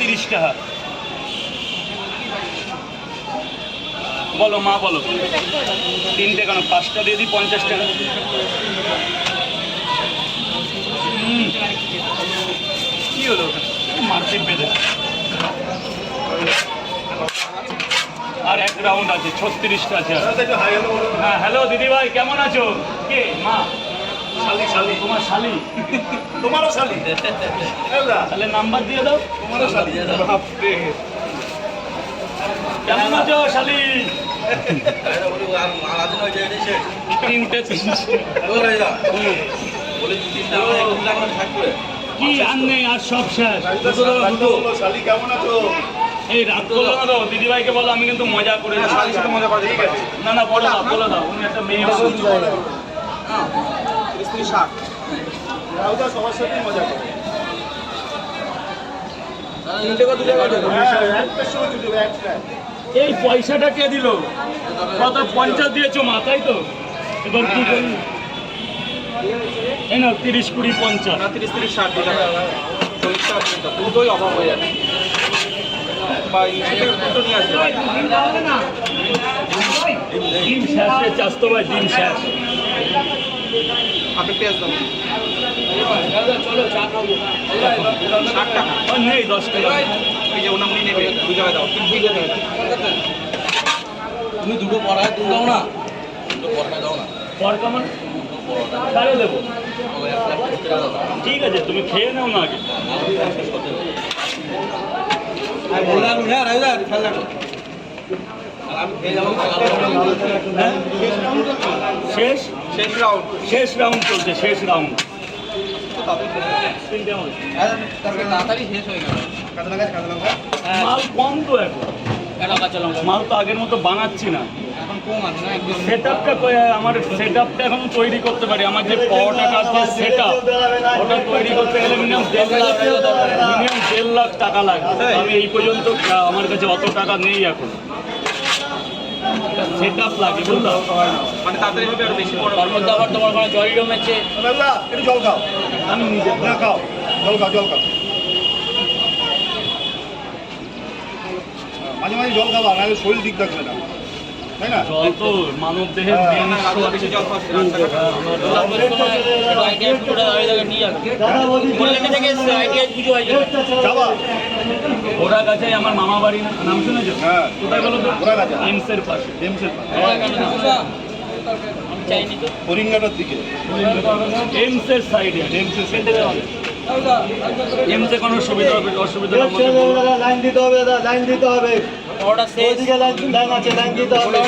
30 টাকা। বলো মা বলো, 3টে কেন 5টা দিয়ে দিই 50 টাকা। কি হলো মার্কেট বেঁধে আর 1 রাউন্ড আছে 36টা আছে। হ্যাঁ হ্যালো দিদি ভাই কেমন আছো? কে মা? শালি শালি তোমার শালি? তোমারও শালি? তাহলে নাম্বার দিয়ে দাও। তোমারও শালি? কেমন আছো শালি? 3টে কি আর নেই, আর সব শেষ। শালি কেমন আছো? এই রাত করলো না তো, দিদিভাইকে বলো আমি কিন্তু মজা করে শালির সাথে মজা করে, ঠিক আছে? না না বলে দাও বলে দাও, উনি একটা মেয়ে মানুষ। রাউদা সবার সাথে মজা করে। এই পয়সাটা কে দিল? কত 50 দিয়েছো মাথায় তো, এবার কি করি? এই না 30 20 50 না 30 30 60 টাকা 40 টাকা দুটোই অভাব হয়ে যাবে। ডিম শেষে চাস্তো ভাই, ডিম শেষ। আপনি পেঁয়াজ দাম চলো চা খাবো। 60 টাকা নেই 10 টাকা। এই যে ওনামুনি নেবে 2 টাকা দাও। তুমি দুটো পড়ায় তুমি দাও না, দুটো পড়ায় দাও না, পরকা মানে ছাড়ে দেবো। ঠিক আছে তুমি খেয়ে নাও না আগে। বললাম হ্যাঁ রাইদার খেয়াল রাখো। আমি খেয়ে যাবো। হ্যাঁ? শেষ শেষ রাউন্ড। শেষ রাউন্ড চলছে, শেষ রাউন্ড। তাড়াতাড়ি শেষ হয়ে গেল। কাঁচা লঙ্কা কাঁচা লঙ্কা মাল কম তো এখন, এটা কাঁচা লঙ্কা মাল তো আগের মতো বানাচ্ছি না। এখন কম আছে না একদম। আমার সেট আপটা এখন তৈরি করতে পারি। আমার যে পরোটা কাজের সেট আপ, ওটা তৈরি করতে গেলে মিনিমাম 1.5 লাখ টাকা লাগে। আমি এই পর্যন্ত আমার কাছে অত টাকা নেই এখন। সেট আপ লাগে বুঝলাম, মানে তাড়াতাড়ি হবে আর বেশি বড়। তার মধ্যে আবার তোমার ওখানে জরি জমেছে। দাদা একটু জল খাও। আমি নিজে না খাও, জল খাও জল খাও। মাঝে মাঝে জল খাবা, নাহলে শরীর ঠিক থাকবে না, তাই না? জল তো মানব দেহের মেন। আরো বেশি জল খাও। আইডিয়া পুরোটা দাঁড়িয়ে নিয়ে যাবে। কল্যাণী থেকে আইডিয়া কিছু হয়েছে। যাবা? ওরা কাছে আমার মামা বাড়ি, নাম শুনেছো? হ্যাঁ। কোথায় বলো তো? ওরা কাছে। এমসের পাশে। এমসের পাশে। আমি চাইনি তো। হরিঙ্গাটার দিকে। এমসের সাইডে, এমসের সাইডে এমসে কোনো অসুবিধা হবে? লাইন দিতে হবে দাদা, লাইন দিতে হবে। ওটা শেষ। ওইদিকে লাইন আছে, লাইন দিতে হবে।